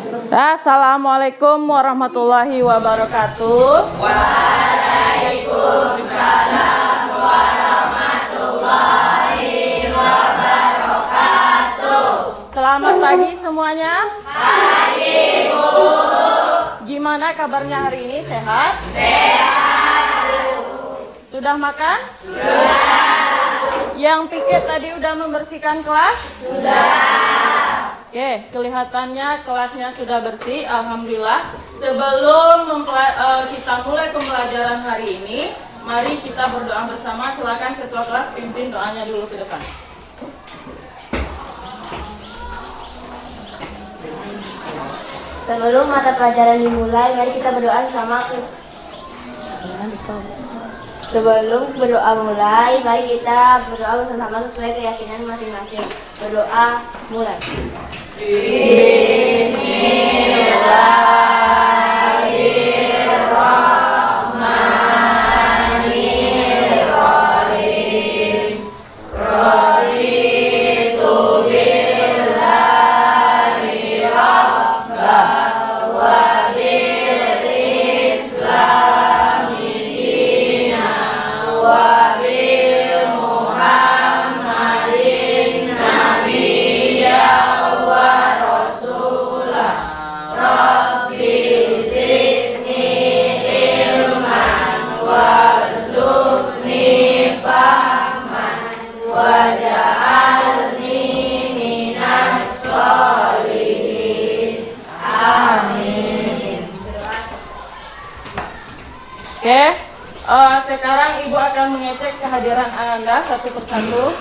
Assalamualaikum warahmatullahi wabarakatuh. Waalaikumsalam warahmatullahi wabarakatuh. Selamat pagi semuanya. Pagi, Bu. Gimana kabarnya hari ini? Sehat? Sehat. Sudah makan? Sudah. Yang piket tadi udah membersihkan kelas? Sudah. Oke, kelihatannya kelasnya sudah bersih, alhamdulillah. Sebelum kita mulai pembelajaran hari ini, mari kita berdoa bersama. Silakan ketua kelas pimpin doanya dulu ke depan. Sebelum mata pelajaran dimulai, mari kita berdoa sama. Sebelum berdoa mulai, mari kita berdoa bersama sesuai keyakinan masing-masing. Berdoa mulai. Bismillahirrahmanirrahim. Raditu billahi rabbah wa bil islami dinan wa bil muhammadin nabiyya wa rasulah. Rabbi zidni ilman warzuqni fahman waj'alni minas sholihin. Amin. Oke, sekarang Ibu akan mengecek kehadiran Anda satu persatu.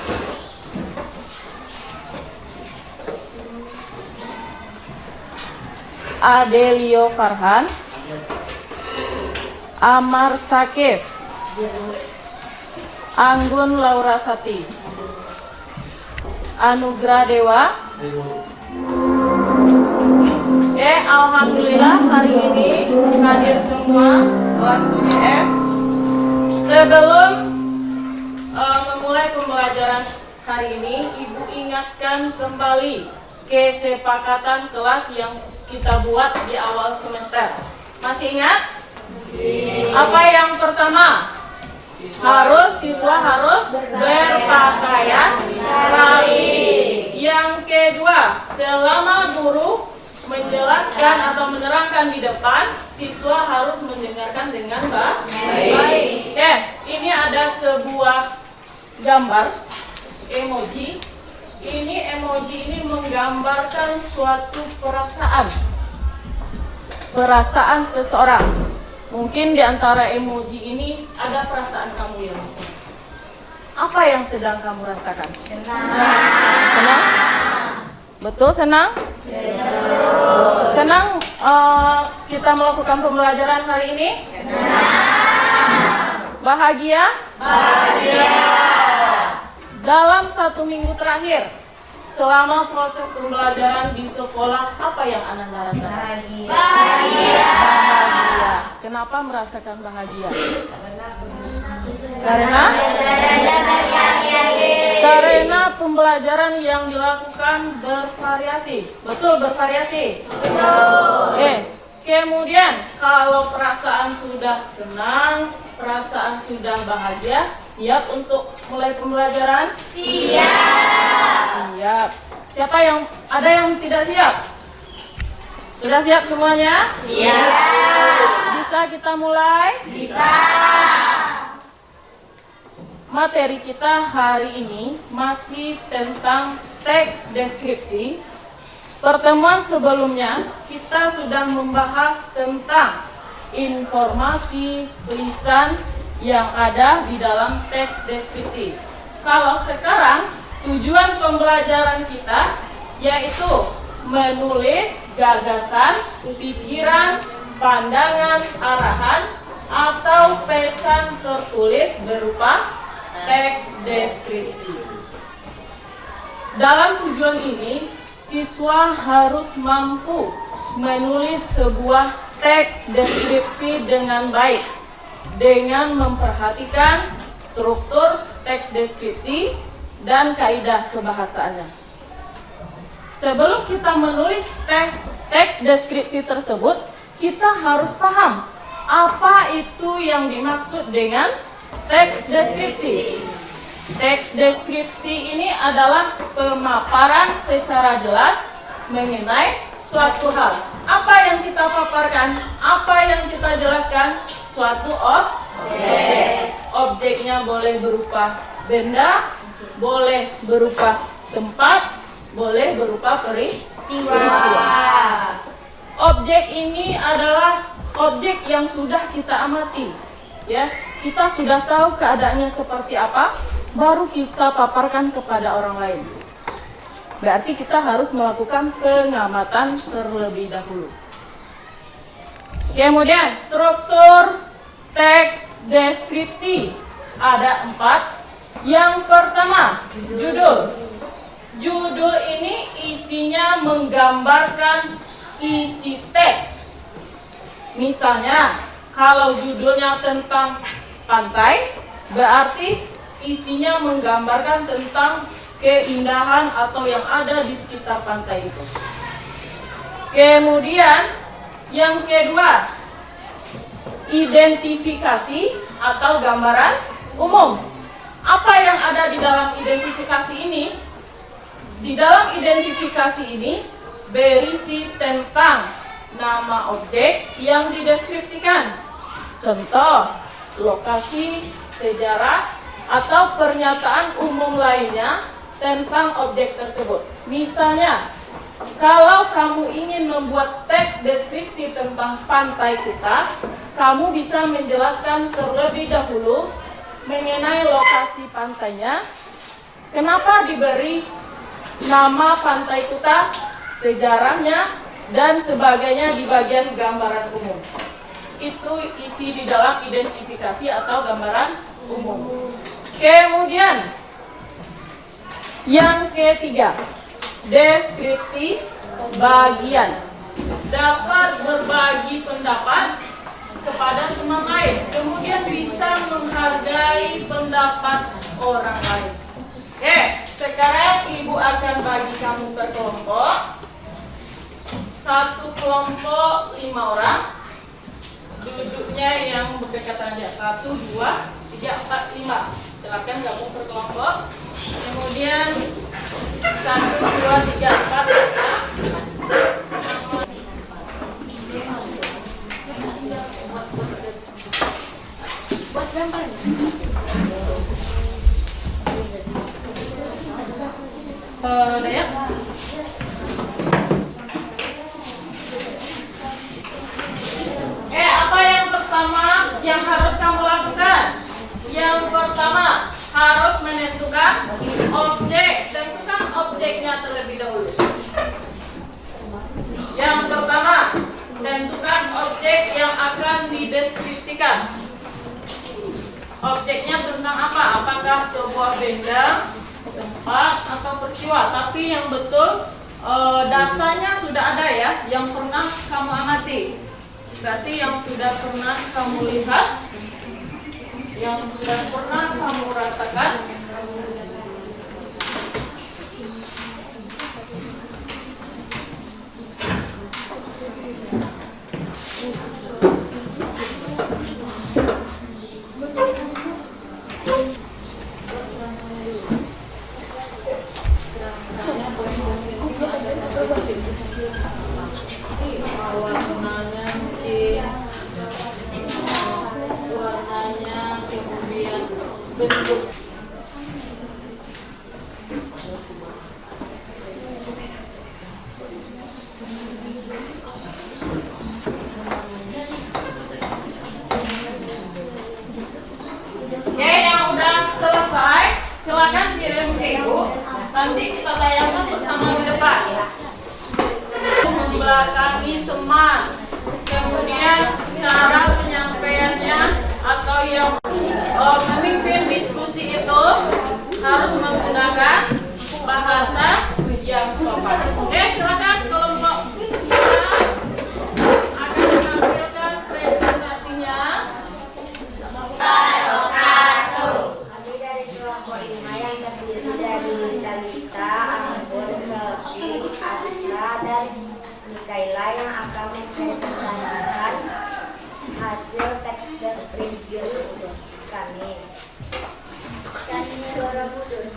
Adelio Farhan, Amar Sakif, Anggun Laura Sati, Anugrah Dewa. Alhamdulillah hari ini hadir semua kelas 7F. Sebelum memulai pembelajaran hari ini, Ibu ingatkan kembali kesepakatan kelas yang kita buat di awal semester. Masih ingat? Apa yang pertama? Siswa harus berpakaian rapi. Yang kedua, selama guru menjelaskan atau menerangkan di depan, siswa harus mendengarkan dengan baik. Ini ada sebuah gambar emoji. Ini emoji ini menggambarkan suatu perasaan seseorang. Mungkin di antara emoji ini ada perasaan kamu yang bisa. Apa yang sedang kamu rasakan? Senang? Betul, senang? Senang kita melakukan pembelajaran hari ini? Bahagia? Dalam 1 minggu terakhir, selama proses pembelajaran di sekolah, apa yang Ananda rasakan? Bahagia. Kenapa merasakan bahagia? Karena pembelajaran yang dilakukan bervariasi. Betul, bervariasi? Betul. Kemudian kalau perasaan sudah senang, perasaan sudah bahagia, siap untuk mulai pembelajaran? Siap. Siapa yang ada yang tidak siap? Sudah siap semuanya? Siap. Bisa kita mulai? Bisa. Materi kita hari ini masih tentang teks deskripsi. Pertemuan sebelumnya kita sudah membahas tentang informasi tulisan yang ada di dalam teks deskripsi. Kalau sekarang tujuan pembelajaran kita yaitu menulis gagasan, pikiran, pandangan, arahan, atau pesan tertulis berupa teks deskripsi. Dalam tujuan ini, siswa harus mampu menulis sebuah teks deskripsi dengan baik, dengan memperhatikan struktur teks deskripsi dan kaidah kebahasaannya. Sebelum kita menulis teks teks deskripsi tersebut, kita harus paham apa itu yang dimaksud dengan teks deskripsi. Teks deskripsi ini adalah pemaparan secara jelas mengenai suatu hal. Apa yang kita paparkan? Apa yang kita jelaskan? Suatu objek. Objeknya boleh berupa benda, boleh berupa tempat, boleh berupa peristiwa. Objek ini adalah objek yang sudah kita amati, ya. Kita sudah tahu keadaannya seperti apa, baru kita paparkan kepada orang lain. Berarti kita harus melakukan pengamatan terlebih dahulu. Kemudian struktur teks deskripsi ada 4. Yang pertama, judul. Judul ini isinya menggambarkan isi teks. Misalnya, kalau judulnya tentang pantai, berarti isinya menggambarkan tentang keindahan atau yang ada di sekitar pantai itu. Kemudian, yang kedua, identifikasi atau gambaran umum. Apa yang ada di dalam identifikasi ini? Di dalam identifikasi ini berisi tentang nama objek yang dideskripsikan, contoh, lokasi, sejarah, atau pernyataan umum lainnya tentang objek tersebut. Misalnya, kalau kamu ingin membuat teks deskripsi tentang pantai Kuta, kamu bisa menjelaskan terlebih dahulu mengenai lokasi pantainya, kenapa diberi nama pantai Kuta, sejarahnya, dan sebagainya di bagian gambaran umum. Itu isi di dalam identifikasi atau gambaran umum. Kemudian, yang ketiga, deskripsi bagian. Dapat berbagi pendapat kepada teman lain, kemudian bisa menghargai pendapat orang lain. Oke, sekarang ibu akan bagi kamu per kelompok. Satu kelompok 5 orang. Duduknya yang berdekatan aja. 1, 2, 3, 4, 5. Silakan gabung per kelompok. Kemudian 1, 2, 3, 4, 5. Buat gambar. Dayat. Apa yang pertama yang harus kamu lakukan? Yang pertama, harus menentukan objek. Tentukan objeknya terlebih dahulu. Yang pertama, tentukan objek yang akan dideskripsikan. Objeknya tentang apa? Apakah sebuah benda, tempat, atau peristiwa? Tapi yang betul, datanya sudah ada ya, yang pernah kamu amati. Berarti yang sudah pernah kamu lihat, yang sudah pernah kamu rasakan. Warnanya, kemudian bentuk. Oke, yang udah selesai, silakan kirim ke ibu. Nanti kita tayangkan bersama di depan. Belakangi teman. Kemudian cara penyampaiannya atau yang memimpin diskusi itu harus menggunakan bahasa yang sopan. Oke, silakan kelompok kita akan menampilkan presentasinya. Kami dari kelompok 5 yang terdiri dari Dalita, Ambon, Selvi, Asra, dan Kaila yang akan mempresentasikan hasil teks deskripsi kami. Candi Borobudur.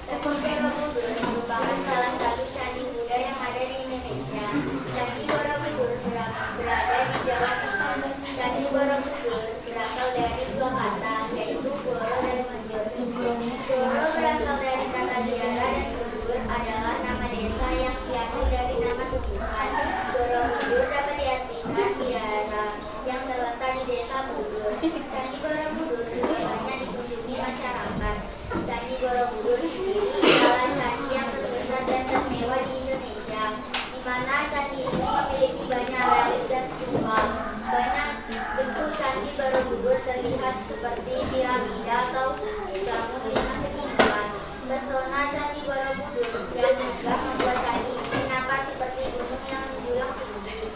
Candi Borobudur merupakan salah satu candi Buddha yang ada di Indonesia. Candi Borobudur berada di Jawa Tengah. Candi Borobudur berasal dari dua kata, yaitu Boro dan Budur. Boro berasal dari kata biara dan Budur adalah nama desa yang diambil dari nama tumbuhan. Borobudur dapat diartikan biara yang terletak di desa Budur. Candi Borobudur banyak dikunjungi masyarakat. Candi Borobudur ini adalah candi yang terbesar dan termewah di Indonesia, di mana candi ini memiliki banyak relief dan stupa. Banyak bentuk candi Borobudur terlihat seperti piramida atau bangun 5 segi 4. Pesona Candi Borobudur yang megah membuat candi ini nampak seperti gunung yang menjulang tinggi.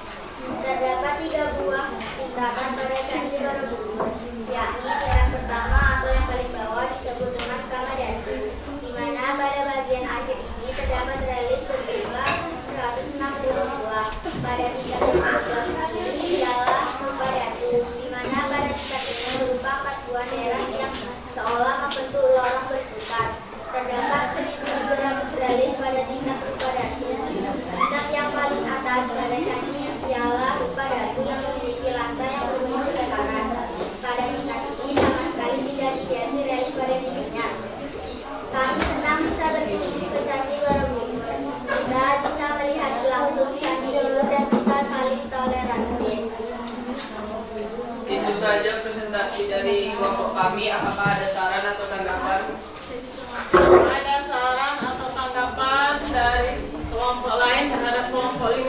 Terdapat 3 buah tingkatan pada Candi Borobudur, yakni tingkat pertama atau yang paling bawah disebut dengan Kamadhatu, di mana pada bagian akhir ini terdapat relief berjumlah 162. Pada tingkat kedua ini ialah rupa datu, di mana pada tingkat ini berupa 4 buah daerah yang seolah membentuk lorong berputar. Terdapat 1.200 relief pada tingkat rupa datu. Tingkat yang paling atas pada candi ialah rupa datu yang memiliki lantai yang berbentuk dataran. Pada tingkat ini sama sekali tidak dihiasi relief pada dindingnya. Kami senang bisa berkunjung ke Candi Borobudur. Kita bisa melihat langsung candi itu dan bisa saling toleransi. Itu saja presentasi dari kelompok kami. Apakah ada saran atau tanggapan? Ada saran atau tanggapan dari kelompok lain terhadap kelompok 5?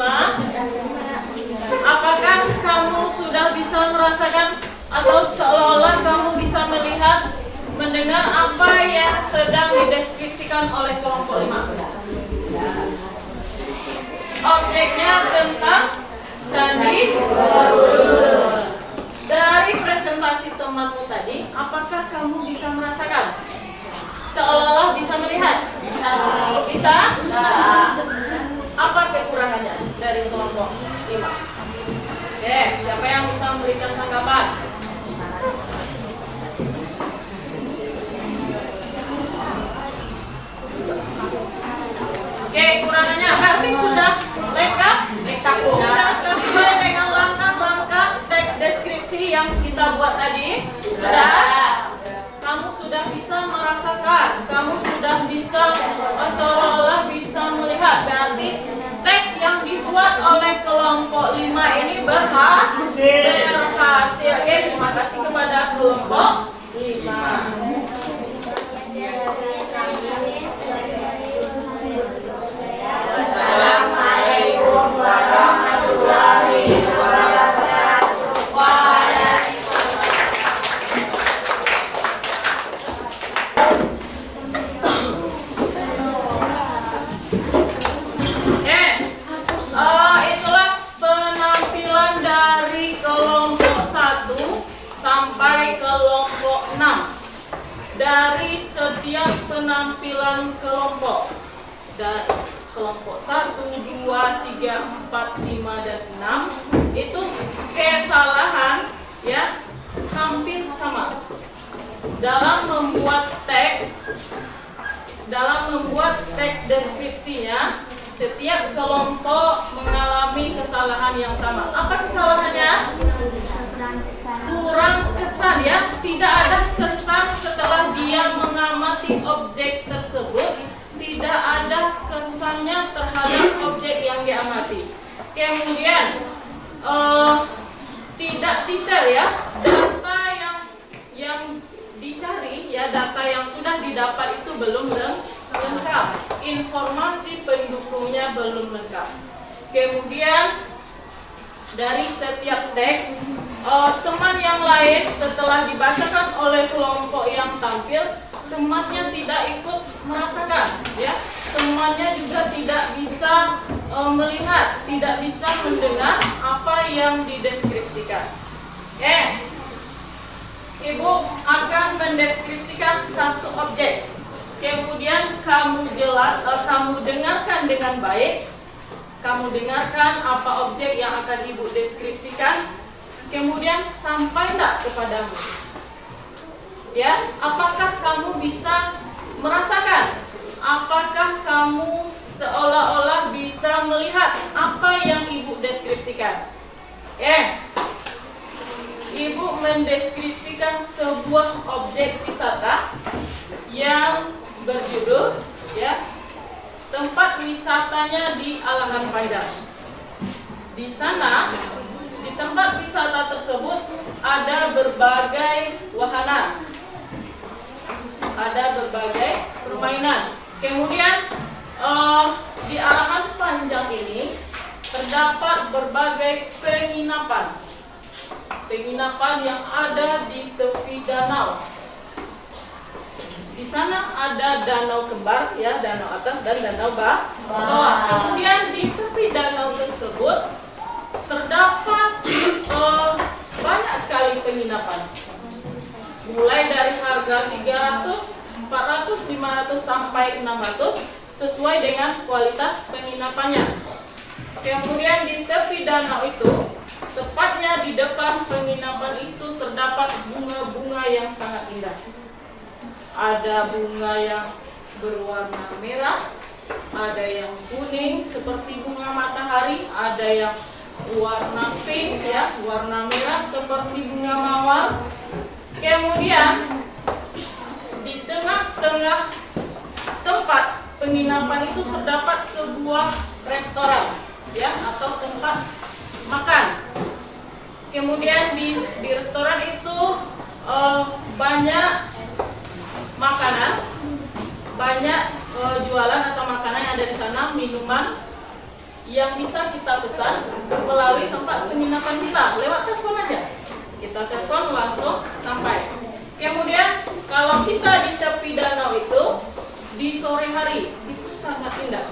Apakah kamu sudah bisa merasakan atau seolah-olah kamu bisa melihat, mendengar apa yang sedang dideskripsikan oleh kelompok 5? Objeknya tentang Candi Borobudur. Dari presentasi temanmu tadi, apakah kamu bisa merasakan? Seolah-olah bisa melihat? Bisa? Apa kekurangannya dari kelompok 5? Oke, siapa yang bisa memberikan tanggapan? Oke, kurangannya berarti sudah lengkap? Sudah sesuai dengan langkah-langkah teks deskripsi yang kita buat tadi? Sudah? Kamu sudah bisa merasakan, kamu sudah bisa seolah-olah bisa melihat. Berarti teks yang dibuat oleh kelompok 5 ini berhasil. Oke, terima kasih kepada kelompok 5. Assalamualaikum warahmatullahi wabarakatuh. Itulah penampilan dari kelompok 1 sampai kelompok 6. Dari setiap penampilan kelompok, dari kelompok 1, 2, 3, 4, 5, dan 6 itu kesalahan ya hampir sama dalam membuat teks deskripsinya. Setiap kelompok mengalami kesalahan yang sama. Apa kesalahannya? Kurang kesan ya. Tidak ada kesan setelah dia mengamati objek tersebut. Tidak ada kesannya terhadap objek yang diamati. Kemudian tidak detail ya. Data yang dicari ya, data yang sudah didapat itu belum lengkap. Informasi pendukungnya belum lengkap. Kemudian dari setiap teks, teman yang lain setelah dibacakan oleh kelompok yang tampil, temannya tidak ikut merasakan ya. Temannya juga tidak bisa melihat, tidak bisa mendengar apa yang dideskripsikan. Oke. Ibu akan mendeskripsikan satu objek. Kemudian kamu dengarkan dengan baik. kamu dengarkan apa objek yang akan ibu deskripsikan, kemudian sampai tak kepadamu? Ya, apakah kamu bisa merasakan? Apakah kamu seolah-olah bisa melihat apa yang ibu deskripsikan? Ibu mendeskripsikan sebuah objek wisata yang berjudul, ya, tempat wisatanya di Alahan Panjang. Di sana, di tempat wisata tersebut ada berbagai wahana, ada berbagai permainan. Kemudian di Alahan Panjang ini terdapat berbagai penginapan yang ada di tepi danau. Di sana ada danau kembar, ya, danau atas dan danau bawah. Kemudian di tepi danau tersebut terdapat banyak sekali penginapan. Mulai dari harga 300, 400, 500 sampai 600 sesuai dengan kualitas penginapannya. Kemudian di tepi danau itu, tepatnya di depan penginapan itu terdapat bunga-bunga yang sangat indah. Ada bunga yang berwarna merah, ada yang kuning seperti bunga matahari, ada yang warna pink, ya, warna merah seperti bunga mawar. Kemudian di tengah-tengah tempat penginapan itu terdapat sebuah restoran, ya, atau tempat makan. Kemudian di restoran itu banyak makanan, banyak jualan atau makanan yang ada di sana, minuman yang bisa kita pesan melalui tempat penginapan kita lewat telepon aja. Kita telepon langsung sampai. Kemudian kalau kita di tepi danau itu di sore hari itu sangat indah.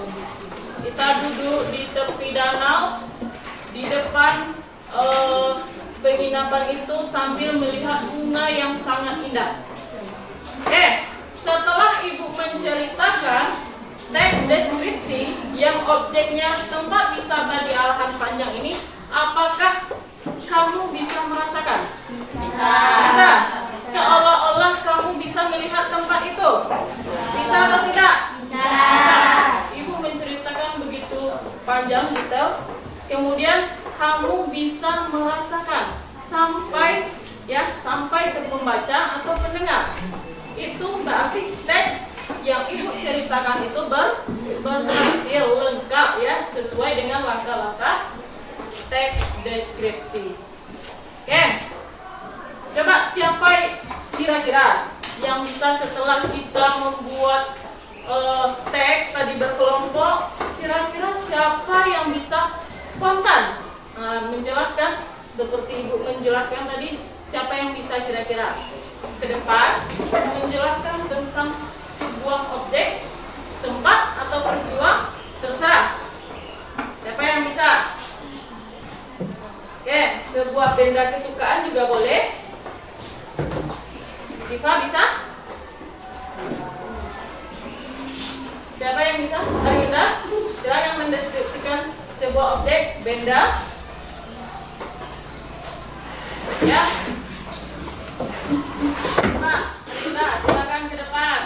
Kita duduk di tepi danau di depan penginapan itu sambil melihat bunga yang sangat indah. Setelah ibu menceritakan teks deskripsi yang objeknya tempat wisata di Alahan Panjang ini, apakah kamu bisa merasakan? Bisa. Seolah-olah kamu bisa melihat tempat itu. Bisa atau tidak? Bisa. Ibu menceritakan begitu panjang detail, kemudian kamu bisa merasakan sampai ke pembaca atau pendengar. Itu berarti teks yang ibu ceritakan itu berhasil lengkap, ya, sesuai dengan langkah-langkah teks deskripsi. Coba siapa kira-kira yang bisa setelah kita membuat teks tadi berkelompok, kira-kira siapa yang bisa spontan menjelaskan seperti ibu menjelaskan tadi? Siapa yang bisa kira-kira ke depan menjelaskan tentang sebuah objek, tempat atau peristiwa, terserah. Siapa yang bisa? Sebuah benda kesukaan juga boleh. Diva bisa? Siapa yang bisa? Arinda, silakan mendeskripsikan sebuah objek, benda. Ya. Nah, Arinda, silakan ke depan.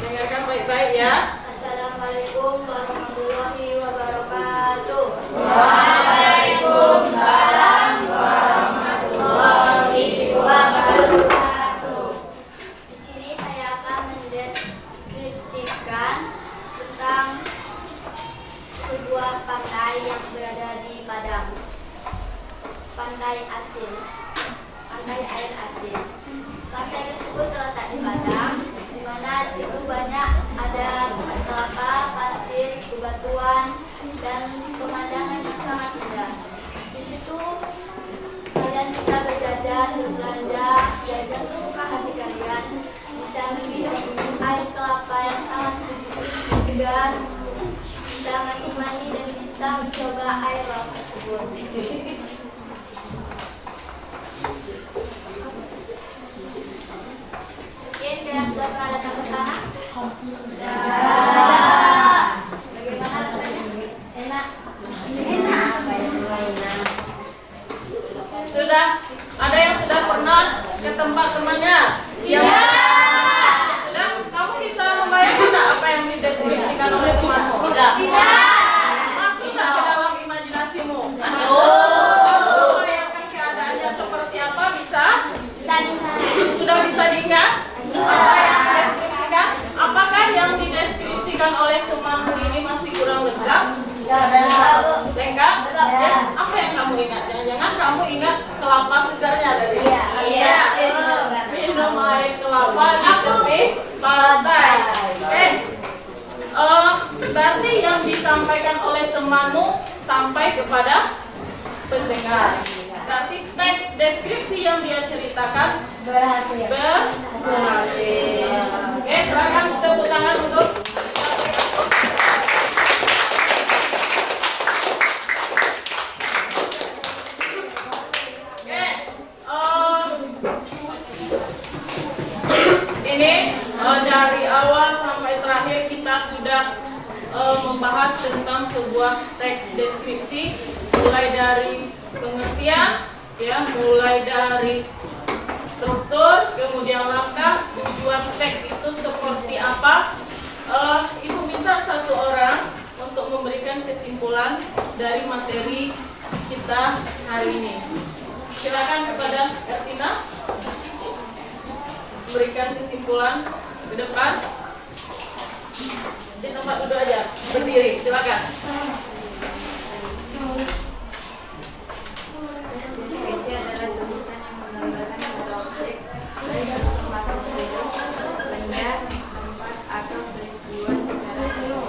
Dengarkan baik-baik ya. Assalamualaikum warahmatullahi wabarakatuh. Waalaikumsalam warahmatullahi wabarakatuh. Di sini saya akan mendeskripsikan tentang sebuah pantai yang berada di Padang. Pantai asin. Pantai air asin. Pantai tersebut terletak di Padang, di mana di situ banyak ada kelapa, pasir, bebatuan, dan pemandangan yang sangat indah. Di situ kalian bisa berjajan, berbelanja, jajan suka hati kalian, bisa minum air kelapa yang sangat segar, bisa menikmati dan bisa mencoba air laut tersebut. Bagaimana rasanya? Enak. Enak. Banyak mainan. Sudah? Ada yang sudah pernah ke tempat temannya? Iya. Sudah? Kamu bisa membayangkan nggak apa yang dideskripsikan oleh temanmu? Tidak. Masuk nggak ke dalam imajinasimu? Kamu membayangkan keadaannya seperti apa? Bisa? Sudah bisa diingat? Apa yang dideskripsikan? Apakah yang dideskripsikan oleh temanmu ini masih kurang lengkap? Lengkap? Ya, apa yang kamu ingat? Jangan-jangan kamu ingat kelapa segarnya dari Iya. minum air kelapa di tepi pantai. Oke. Berarti yang disampaikan oleh temanmu sampai kepada pendengar. Berarti teks deskripsi yang dia ceritakan Berhasil. berhasil. Oke, silakan tepuk tangan untuk ini dari awal sampai terakhir kita sudah membahas tentang sebuah teks deskripsi, mulai dari pengertian, ya, mulai dari struktur, kemudian langkah, tujuan teks itu seperti apa. Ibu minta satu orang untuk memberikan kesimpulan dari materi kita hari ini. Silakan kepada Ertina berikan kesimpulan ke depan. Di tempat duduk aja, berdiri, silakan. Deskripsi adalah tulisan yang menggambarkan suatu objek dari tempat penduduk, benda, tempat, atau peristiwa secara real.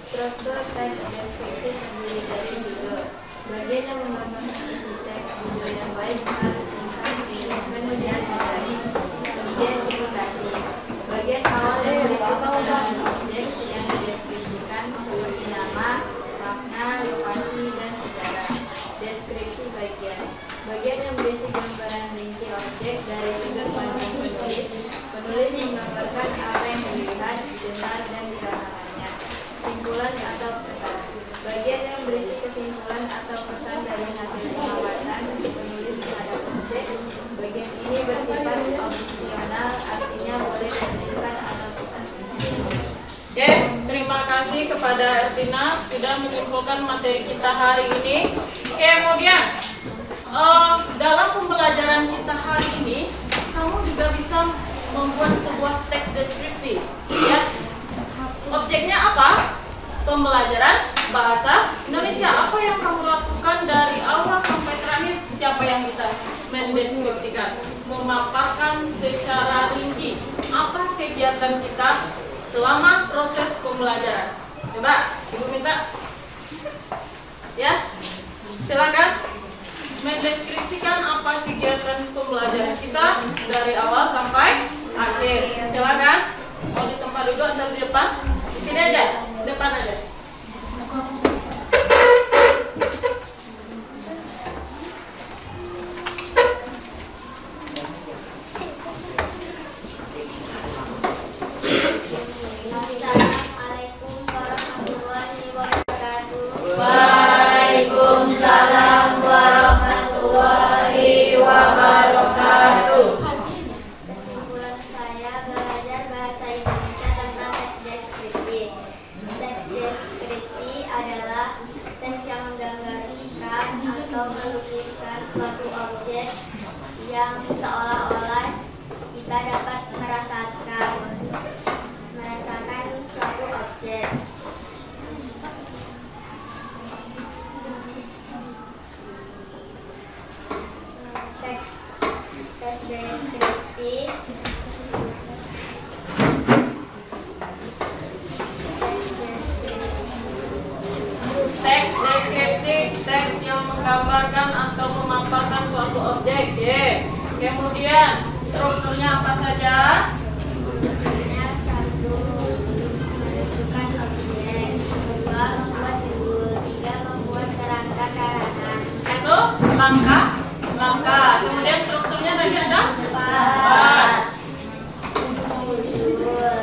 Struktur teks deskripsi terdiri dari judul. Bagian yang menggambarkan isi teks judul yang baik harus singkat, kemudian dari kemudian indikasi. Bagian awal yang berisi objek yang dideskripsikan seperti nama, makna, lokasi, dan sejarah. Deskripsi bagian. Bagian yang berisi gambaran rinci objek dari sudut pandang penulis. Penulis menggambarkan apa yang dilihat, didengar, dan dirasakannya. Simpulan atau pesan. Bagian yang berisi kesimpulan atau pesan dari hasil pengamatan penulis terhadap objek. Bagian ini bersifat opsional, artinya boleh dituliskan atau tidak. Oke, terima kasih kepada Ertina sudah menyimpulkan materi kita hari ini. Kemudian dalam pembelajaran kita hari ini, kamu juga bisa membuat sebuah teks deskripsi. Ya, objeknya apa? Pembelajaran bahasa Indonesia. Apa yang kamu lakukan dari awal sampai terakhir? Siapa yang bisa mendeskripsikan, memaparkan secara rinci apa kegiatan kita selama proses pembelajaran? Coba, Ibu minta. Ya, silakan mendeskripsikan apa kegiatan pembelajaran kita dari awal sampai akhir. Silakan. Mau di tempat duduk atau di depan? Di sini aja, depan aja. Assalamualaikum warahmatullahi wabarakatuh. Waalaikumsalam warahmatullahi wabarakatuh. Kesimpulan saya belajar bahasa Indonesia tentang teks deskripsi. Teks deskripsi adalah teks yang menggambarkan atau melukiskan suatu objek yang seolah-olah kita dapat merasakan suatu objek. Teks deskripsi Teks deskripsi, teks yang menggambarkan atau memaparkan suatu objek. Kemudian strukturnya apa saja? Strukturnya satu, menentukan objek, dua, membuat judul, tiga, membuat kerangka karangan, Itu langkah. Kemudian strukturnya tadi ada? empat, judul,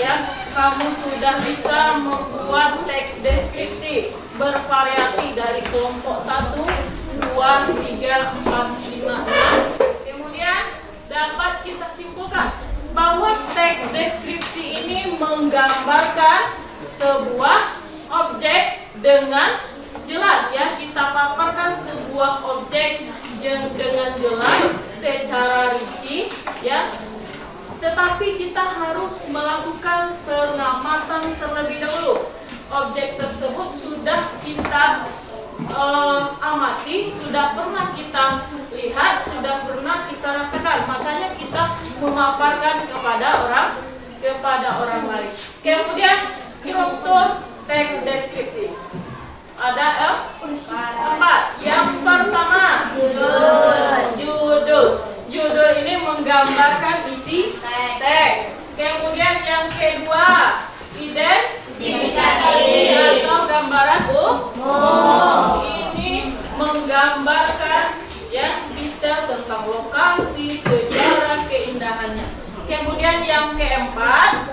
ya, kamu sudah bisa membuat teks deskripsi bervariasi dari kelompok 1, 2, 3, 4, 5, 6. Kemudian dapat kita simpulkan bahwa teks deskripsi ini menggambarkan sebuah objek dengan jelas ya. Kita paparkan sebuah objek dengan jelas secara rinci ya. Tetapi kita harus melakukan pengamatan terlebih dahulu. Objek tersebut sudah kita amati, sudah pernah kita lihat, sudah pernah kita rasakan. Makanya kita memaparkan kepada orang lain. Kemudian struktur teks deskripsi. Ada 4. Yang pertama, judul ini menggambarkan isi teks. Kemudian yang kedua, identifikasi atau gambaran umum. Ini menggambarkan ya detail tentang lokasi, sejarah, keindahannya. Kemudian yang keempat,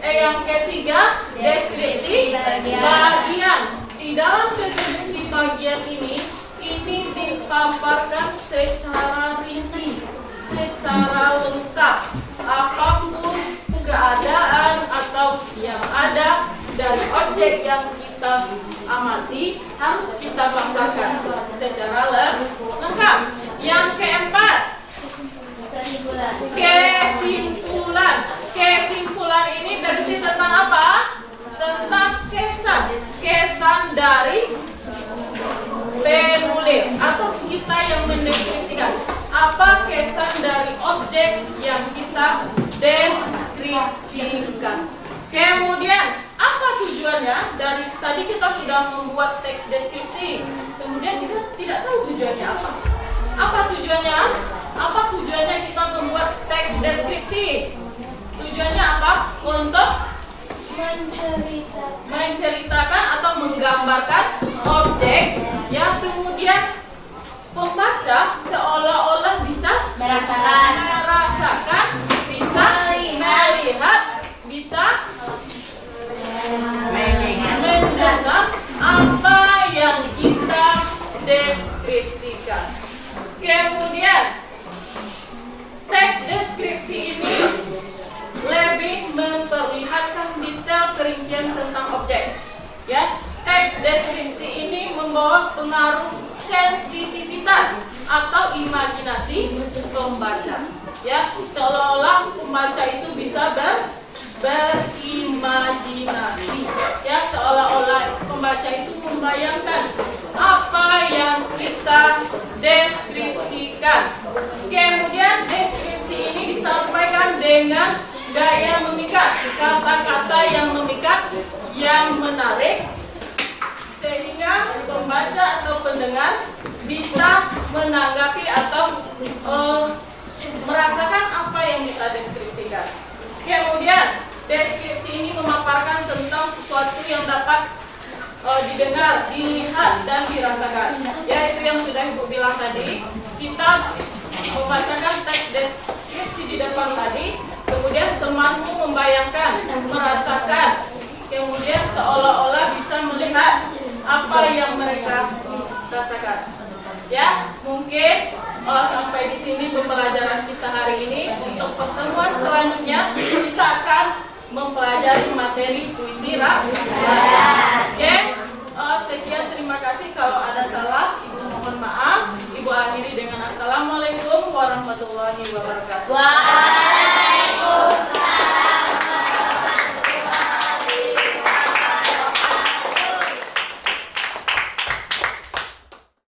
yang ketiga, deskripsi bagian. Di dalam deskripsi bagian ini dipaparkan secara rinci, secara lengkap, apapun keadaan atau yang ada dari objek yang kita amati harus kita paparkan secara lengkap. Yang keempat, kesimpulan. Kesimpulan ini berisi tentang apa? Tentang kesan dari penulis atau kita yang mendeskripsikan. Apa kesan dari objek yang kita deskripsikan? Kemudian apa tujuannya? Dari tadi kita sudah membuat teks deskripsi. Kemudian kita tidak tahu tujuannya apa. Apa tujuannya? Apa tujuannya kita membuat teks deskripsi? Tujuannya apa? Untuk menceritakan atau menggambarkan objek yang kemudian pembaca seolah-olah bisa merasakan, bisa melihat, bisa mendengar apa yang kita deskripsikan. Kemudian teks deskripsi ini lebih memperlihatkan detail perincian tentang objek. Ya, teks deskripsi ini membawa pengaruh sensitivitas atau imajinasi pembaca. Ya, seolah-olah pembaca itu bisa berimajinasi. Ya, seolah-olah pembaca itu membayangkan apa yang kita deskripsikan. Kemudian deskripsi ini disampaikan dengan gaya memikat, kata-kata yang memikat, yang menarik, sehingga pembaca atau pendengar bisa menanggapi atau merasakan apa yang kita deskripsikan. Kemudian deskripsi ini memaparkan tentang sesuatu yang dapat didengar, dilihat, dan dirasakan. Ya, itu yang sudah Ibu bilang tadi. Kita membacakan teks deskripsi di depan tadi, kemudian temanmu membayangkan, merasakan, kemudian seolah-olah bisa melihat apa yang mereka rasakan. Ya, mungkin sampai di sini pembelajaran kita hari ini. Untuk pertemuan selanjutnya kita akan mempelajari materi puisi rakyat. Oke?